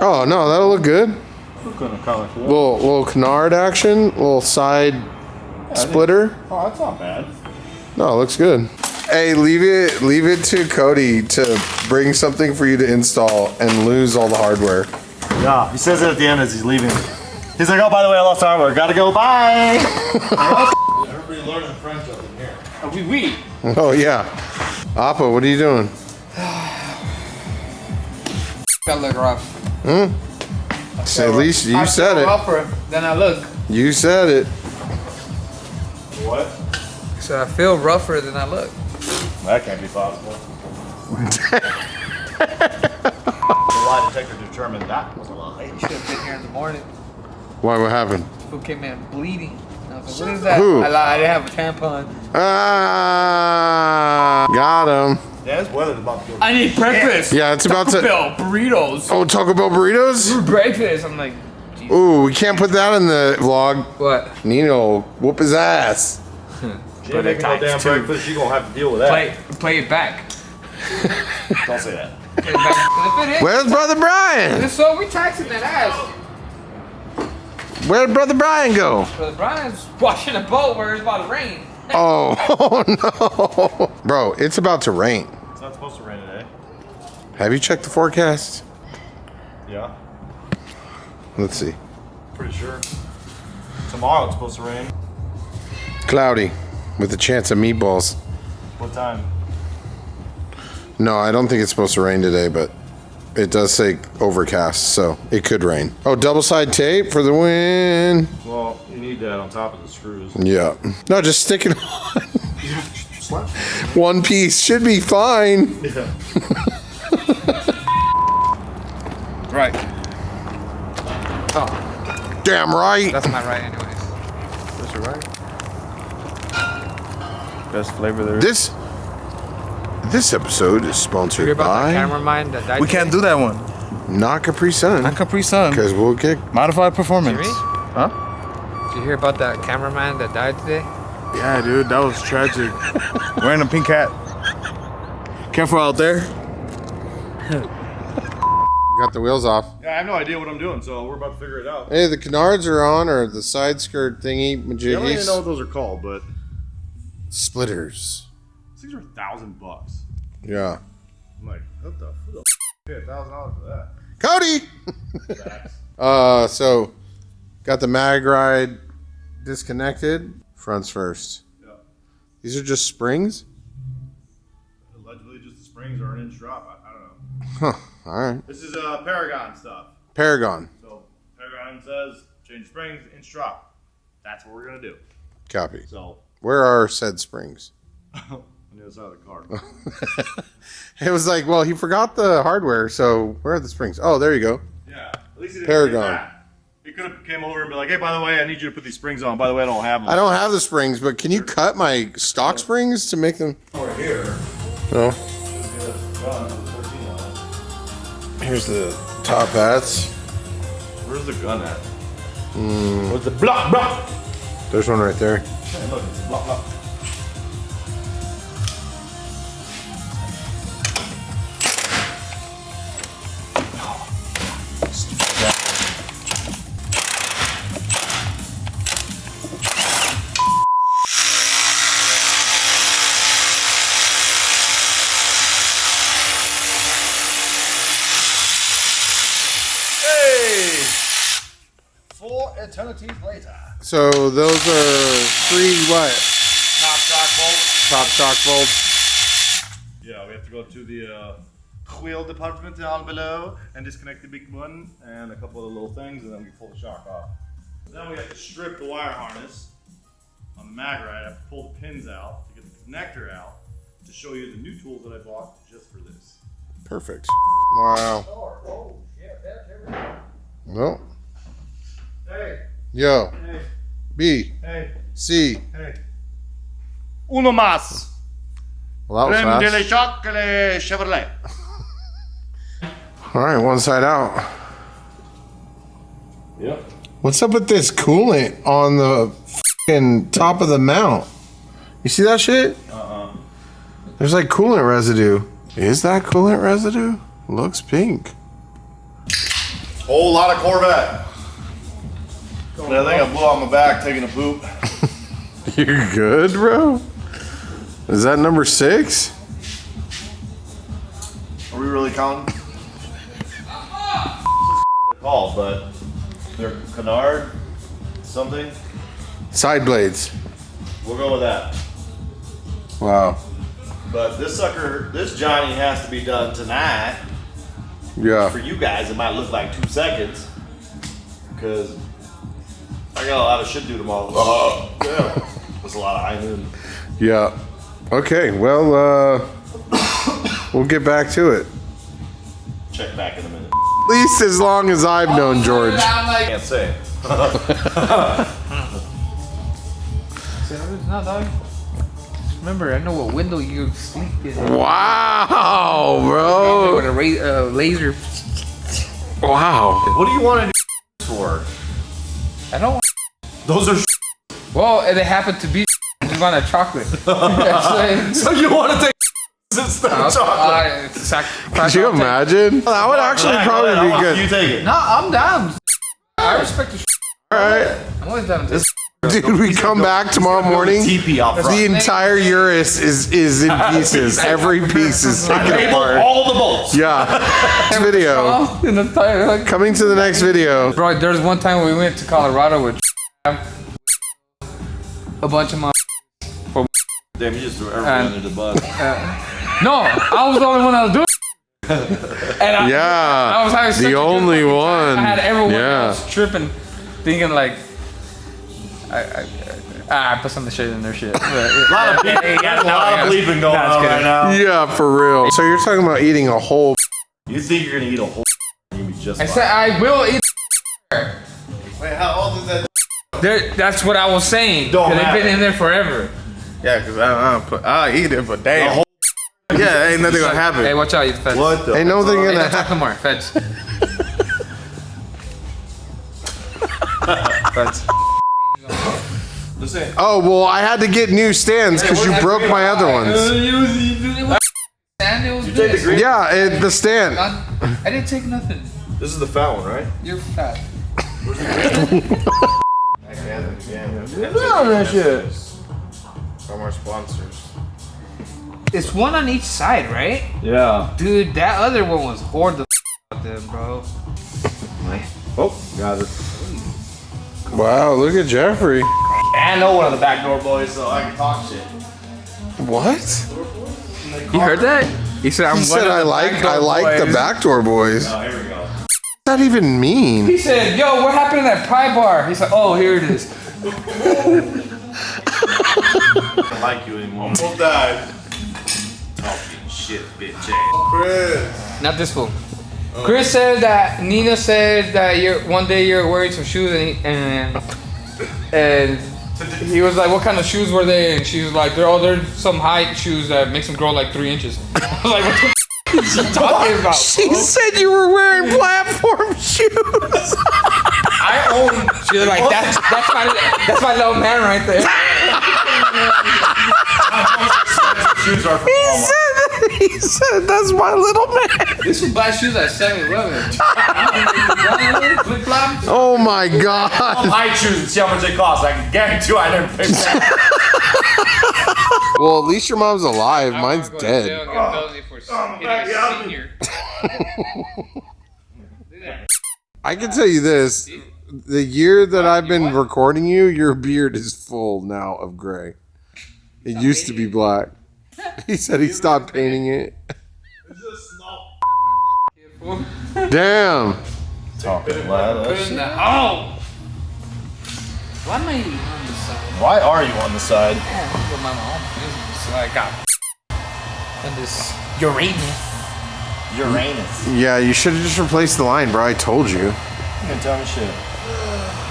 Oh no, that'll look good. Cool. Little canard action, little side splitter. Oh, that's not bad. No, it looks good. Hey, leave it to Cody to bring something for you to install and lose all the hardware. Yeah, he says it at the end as he's leaving. He's like, oh, by the way, I lost hardware. Gotta go, bye. Everybody learning French up in here. Oui. Oh yeah. Appa, what are you doing? That look rough. At least you said it. Rougher than I look. You said it. What? So I feel rougher than I look. That can't be possible. The lie detector determined that was a lie. You should have been here in the morning. Why? What happened? Who came in bleeding? I was like, what is that? Who? I lied. I didn't have a tampon. Ah, got him. Yeah, this weather's about to go. I need breakfast. Yeah, it's about to. Taco Bell burritos. Oh, Taco Bell burritos? For breakfast. I'm like, Jesus. Ooh, we can't put that in the vlog. What? Nino, whoop his ass. She ain't making no damn breakfast. You gonna have to deal with that. Play it back. Don't say that. Play it back. Flip it in. Where's Brother Brian? So we taxing that ass. Where'd Brother Brian go? Brother Brian's washing a boat where it's about to rain. Oh no. Bro, it's about to rain. It's not supposed to rain today. Have you checked the forecast? Yeah, Let's see. pretty sure. Tomorrow it's supposed to rain. Cloudy, with a chance of meatballs. What time? No, I don't think it's supposed to rain today, but it does say overcast, so it could rain. Oh, double side tape for the win. Well, you need that on top of the screws. Yeah. No, just stick it on. One piece should be fine. Yeah. Right. Oh, Damn right. that's my right anyways. That's your right. Best flavor there. This episode is You hear sponsored about that by cameraman that died We can't do that one. not Capri Sun, Not Capri Sun. because we'll get. Modified performance. Jimmy? Huh? Did you hear about that cameraman that died today? Yeah, dude, that was tragic. Wearing a pink hat. Careful out there. Got the wheels off. Yeah, I have no idea what I'm doing, so we're about to figure it out. Hey, the canards are on, or the side skirt thingy I don't even know majiggies. what those are called, but Splitters. these are $1,000. Yeah. I'm like, what the pay $1,000 for that? Cody. Facts. So got the mag ride disconnected. Fronts first. Yeah. These are just springs. Allegedly, just the springs are an inch drop. I don't know. Huh. All right. This is Paragon stuff. Paragon. So Paragon says change springs, inch drop. That's what we're gonna do. Copy. So Where are said springs? on the other side of the car. It was like, well, he forgot the hardware, so where are the springs? Oh, there you go. Yeah. At least he didn't Paragon. do that. He could have came over and be like, hey, by the way, I need you to put these springs on. By the way, I don't have them. I don't have the springs, but can you cut my stock springs to make them? Over here. No. Here's the top hats. Where's the gun at? Where's the block? There's one right there. Hey, look, it's block. Eternities later. So those are three what? Top shock bolts. Top shock bolts. Yeah, we have to go to the wheel department down below and disconnect the big one and a couple of little things, and then we pull the shock off. Then we have to strip the wire harness on the mag ride. I have to pull the pins out to get the connector out to show you the new tools that I bought just for this. Perfect. Wow. Oh, yeah, here we go. Well. Hey, Yo. hey, B. hey, C. hey. Uno más. Well, that Creme was de fast. la chocolate Chevrolet. All right, one side out. Yep. What's up with this coolant on the fucking top of the mount? You see that shit? There's like coolant residue. Is that coolant residue? Looks pink. Whole lot of Corvette. I think I blew out my back taking a poop. You're good, bro? Is that number 6? Are we really counting? They're called, but they're canard something. Side blades. We'll go with that. Wow. But this sucker, this Johnny has to be done tonight. Yeah. For you guys, it might look like 2 seconds. Because I got a lot of shit to do tomorrow. Yeah. That's a lot of high noon. Yeah. Okay, well, we'll get back to it. Check back in a minute. At least as long as I've known George. Can't say. No, dog. Remember, I know what window you sleep in. Wow, bro. With a laser. Wow. What do you want to do for? I don't. Those are. Well, they happen to be. You want a chocolate. So you want to take instead of chocolate? Could you imagine? That would actually probably be You good. take it. No, I'm down. I respect the. All right. I'm always down to this. Dude, we come back tomorrow morning. TP out front. The entire Urus is in pieces. Every piece is taken apart. All the bolts. Yeah. Next video. In the tire. Coming to the next video. Bro, there was one time we went to Colorado with a bunch of my. Damn, you just threw everyone under the bus. No, I was the only one that was doing it. And I was having such the a good only fucking time. one. I had everyone Yeah. else tripping, thinking like, I put some of the shit in their shit. But, A lot of bleeping going on right now. Yeah, for real. So you're talking about eating a whole. You think you're gonna eat a whole? You're gonna be just I fine. said I will eat. Wait, how old is that? That's what I was saying. Don't 'Cause they've matter. been in there forever. Yeah, because I'll eat it, but damn. Yeah, ain't nothing gonna happen. Hey, watch out, you feds. What the? Ain't nothing Hey, gonna don't talk happen. no more, feds. Feds. Listen. Oh, well, I had to get new stands because you broke my other ones. You take the green. Yeah, the stand. I didn't take nothing. This is the fat one, right? You're fat. that shit. From our sponsors. It's one on each side, right? Yeah. Dude, that other one was hard the out them, bro. Oh, got it. Wow, look at Jeffrey. I know one of the backdoor boys, so I can talk shit. What? You heard that? He said, He said I like the backdoor boys. Oh, here we go. What's that even mean? He said, yo, what happened to that pie bar? He said, oh, here it is. I don't like you anymore. Almost died. Talking shit, bitch ass. Chris. Not this fool. Chris said that Nina said that one day you're wearing some shoes and he was like, what kind of shoes were they? And she was like, they're some high shoes that makes them grow like 3 inches. I was like, what the f is she talking about? She said you were wearing platform shoes. I own. She was like, that's my little man right there. Shoes are from He Walmart. said that's my little man. This was buy shoes at 7-Eleven. Flip flops. Oh my god. High shoes and see how much they cost. I can guarantee you I never paid that. Well, at least your mom's alive. Mine's dead. I can tell you this. The year that I've been recording you, your beard is full now of gray. It used to be black. He said he stopped painting it. Damn. Talking loud. Oh! Why am I on the side? Why are you on the side? Oh, my mom. So I got and this Uranus. Uranus. Yeah, you should have just replaced the line, bro. I told you. You didn't tell me shit.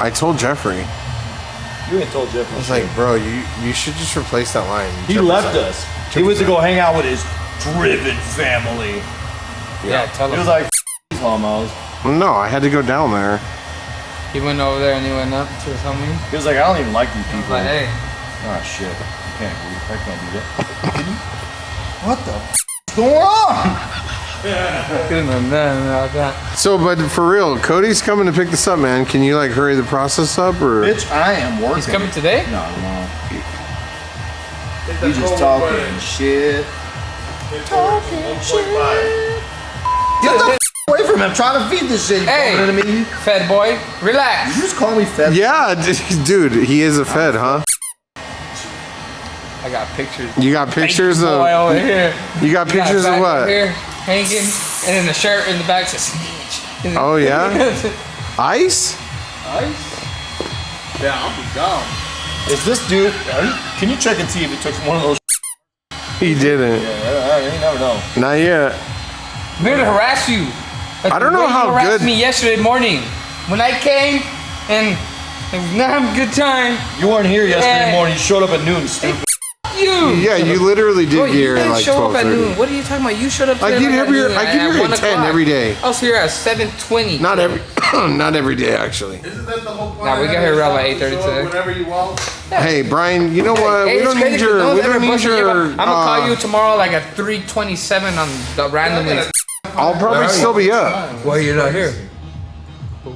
I told Jeffrey. You ain't told Jeffery. I was like, bro, you should just replace that line. He Jeffrey's left like, us. He went to go hang out with his driven family. Yeah, tell He him. was like, these homos. No, I had to go down there. He went over there and he went up to his homie. He was like, I don't even like these He was people. like, hey. Oh shit. I can't do that. What the f is going on? Couldn't have done about that. So, but for real, Cody's coming to pick this up, man. Can you like hurry the process up, or? Bitch, I am working. He's coming today? No. You just talking shit. Talking shit. Get the away from him. I'm trying to feed this shit. You Hey, to me? fed boy, relax. You just call me fed. Yeah, dude, he is a Fed, huh? I got pictures. You got pictures of? Boy over here. You got pictures of what? Here, hanging, and then the shirt in the back says. Oh yeah, ice. Yeah, I'll be down. Is this dude? Can you check and see if he took one of those? He didn't. Yeah, you never know. Not yet. I'm here to harass you. Like I don't the know way how you harassed good- me yesterday morning when I came and it was not having a good time. You weren't here yesterday Yeah. morning. You showed up at noon, stupid. You. Yeah, you literally did Bro, get you here at didn't like show up at 12:30. noon. What are you talking about? You showed up. I today get at here. noon I get here 1 at 10 o'clock. every day. I was here at 7:20. Not every, not every day actually. Isn't that the whole point? Nah, we got here around like 8:30 today. Whenever you want. Hey, Brian, you know what? Hey, We it's don't crazy need 'cause your. no We one's ever don't need busting you your. up. I'm gonna call you tomorrow like at 3:27 on the randomly. I'll probably still be up. Why you're not here? I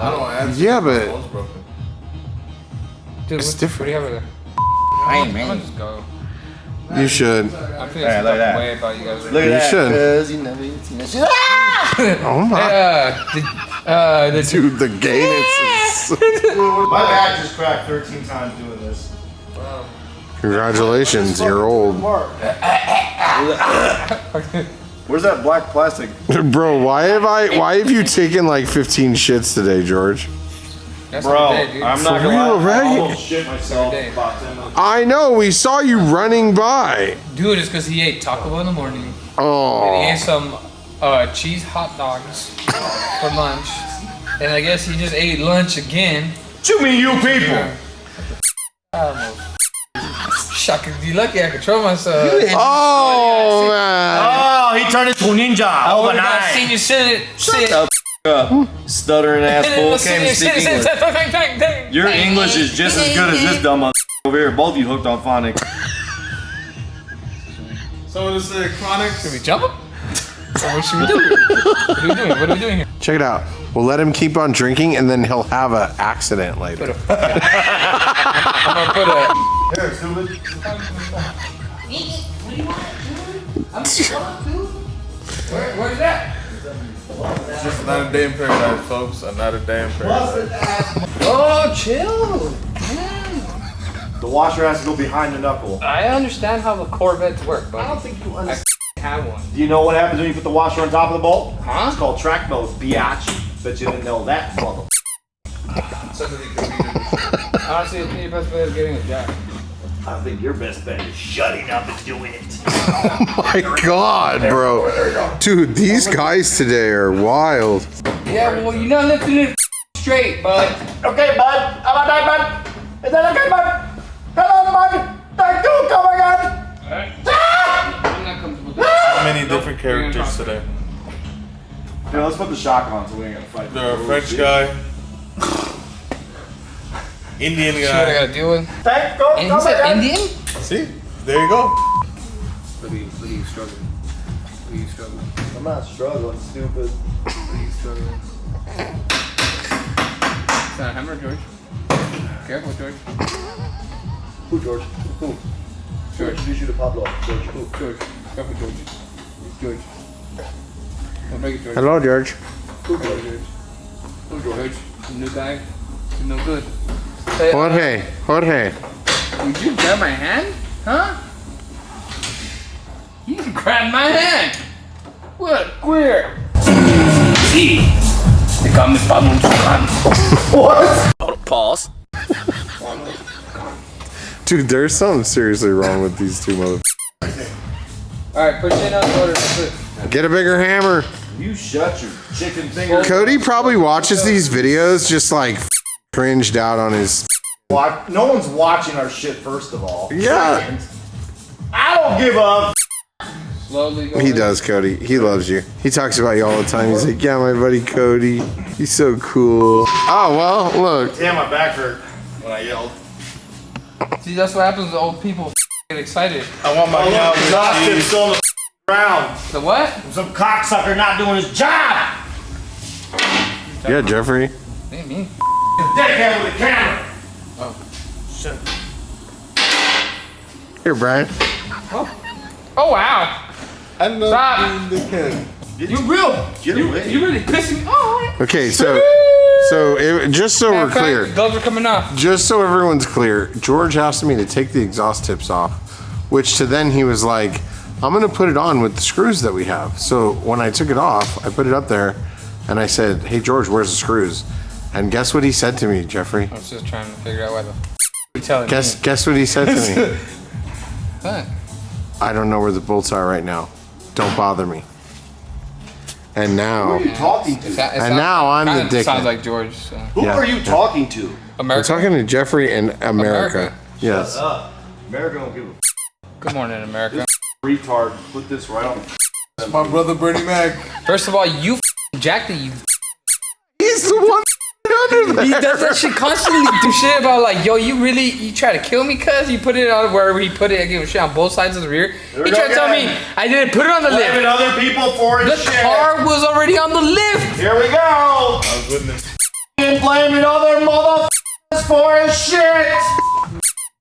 don't answer. Yeah, but Phone's broken. Dude, It's what different. do you have over there? Hey, I'm man. gonna just go. you should. I'm feeling Hey, some look at type that. of way about you guys. Look at You that. should. Cause you never seen that shit. Oh my. The Dude, the gayness is. My back just cracked 13 times doing this. Congratulations, you're old. Where's that black plastic? Bro, why have you taken like 15 shits today, George? That's Bro, every day, dude. I'm For not gonna real, lie. right? I almost shit myself Every day. about 10 minutes. I know, we saw you running by. Dude, it's because he ate Taco Bell in the morning. And he Oh. ate some cheese hot dogs for lunch. And I guess he just ate lunch again. To me, you people. I don't know. Shaka, you lucky I control myself. Oh, man. Oh, he turned into a ninja I overnight. seen you sit. Stuttering ass fool can't even speak English. Your English is just as good as this dumb mother over here. Both of you hooked on phonics. So what is it? Chronic? Should we jump him? Or what should we do? What are we doing? What are we doing here? Check it out. We'll let him keep on drinking and then he'll have an accident later. I'm gonna put a. Here, stupid. Where's that? It's just not a day in paradise, folks. Not a day in paradise. Oh, chill. The washer has to go behind the knuckle. I understand how the Corvettes work, but I don't think you understand. I have one. Do you know what happens when you put the washer on top of the bolt? Huh? It's called track mode, biatch. Bet you didn't know that, mother. Honestly, I think your best bet is getting a jack. I think your best bet is shutting up and doing it. My God, bro. Dude, these guys today are wild. Yeah, well, you're not lifting it straight, bud. Okay, bud. How about that, bud? Is that okay, bud? Hello, bud. Thank you, come again. I'm not comfortable with that. Many different characters today. Yeah, let's put the shock on so we ain't gonna fight. There's a French guy, Indian See what I guy. gotta deal with? Thank you, And he come said again. Indian? See, there you go. Look at you struggling. Look at you struggling. I'm not struggling, stupid. Look at you struggling. It's not a hammer, George. Careful, George. Who, George? Who? George. Introduce you to Pablo. George, who? George. Careful, George. George. Don't break it, George. Hello, George. Who, George? Who, George? The new guy. You're no good. Jorge. Did you grab my hand? Huh? You grabbed my hand! What a queer! See, they call me Pablo Tucan. Pause. Dude, there's something seriously wrong with these two motherfuckers. Alright, push in on the order. That's it. Get a bigger hammer. You shut your chicken finger. Cody probably watches these videos just like cringed out on his. No one's watching our shit, first of all. Yeah. Second, I don't give a Slowly go He in. does, Cody. He loves you. He talks about you all the time. He's like, yeah, my buddy Cody. He's so cool. Oh, well, look. Damn, my back hurt when I yelled. See, that's what happens to old people get excited. I want my cow with Exhausted, cheese. still in the around. The what? Some cocksucker not doing his job. Yeah, Jeffrey. Me. Dickhead with the camera. Oh. Here, Brian. Oh wow. I know. Stop. You really pissing me off. Okay, so just so we're clear, Gloves are coming off. just so everyone's clear, George asked me to take the exhaust tips off, which to then he was like, I'm gonna put it on with the screws that we have. So when I took it off, I put it up there and I said, hey George, where's the screws? And guess what he said to me, Jeffrey? I was just trying to figure out why the you're telling me. Guess what he said to me? What? I don't know where the bolts are right now. Don't bother me. And now, Talking to? now I'm the dickhead. Sounds like George. So. Who are you talking to? I'm America. talking to Jeffrey in America. Yes. Shut up. America don't give a Good morning, America. retard. Put this right on. My brother Bernie Mac. First of all, you jacked it. You. He's the one under there. He does that shit constantly. Do shit about like, yo, you try to kill me, cuz you put it on wherever he put it. I give him shit on both sides of the rear. He tried to tell me I didn't put it on the lift. Blaming other people for his The shit. car was already on the lift. Here we go. I was witness. And blaming other motherfuckers for his shit.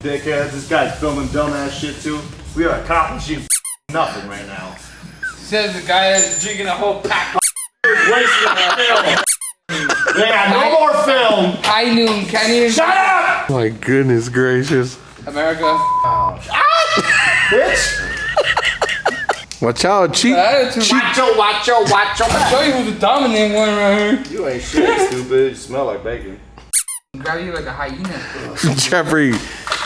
Dickheads, this guy's filming dumbass shit too. We are accomplishing nothing right now. Says the guy that's drinking a whole pack. Wasting our film. Yeah, no more film. I knew. Can't even. Shut up, My goodness gracious. America. bitch. Watch out, cheap. I'll show you who's the dominant one right here. You ain't shit, stupid. You smell like bacon. Grab you like a hyena. Jeffrey,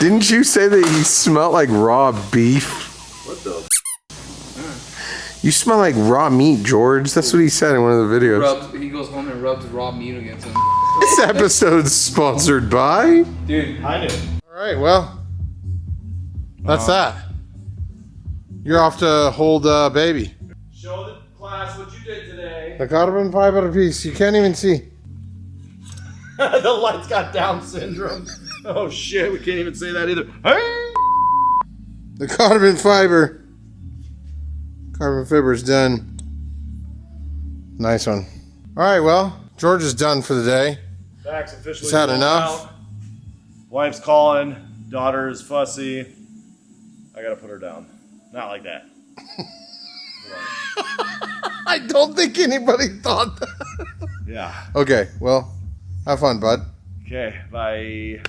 didn't you say that he smelled like raw beef? What the? You smell like raw meat, George. That's what he said in one of the videos. He goes home and rubs raw meat against him. This episode's sponsored by. Dude. I knew. All right, well, that's that. You're off to hold baby. Show the class what you did today. The carbon fiber piece. You can't even see. The light's got Down syndrome. Oh shit, we can't even say that either. Hey! The carbon fiber. Carbon fiber's done. Nice one. All right, well, George is done for the day. Back's officially He's had blown enough. out. Wife's calling. Daughter is fussy. I gotta put her down. Not like that. I don't think anybody thought that. Yeah. Okay, well, have fun, bud. Okay, bye.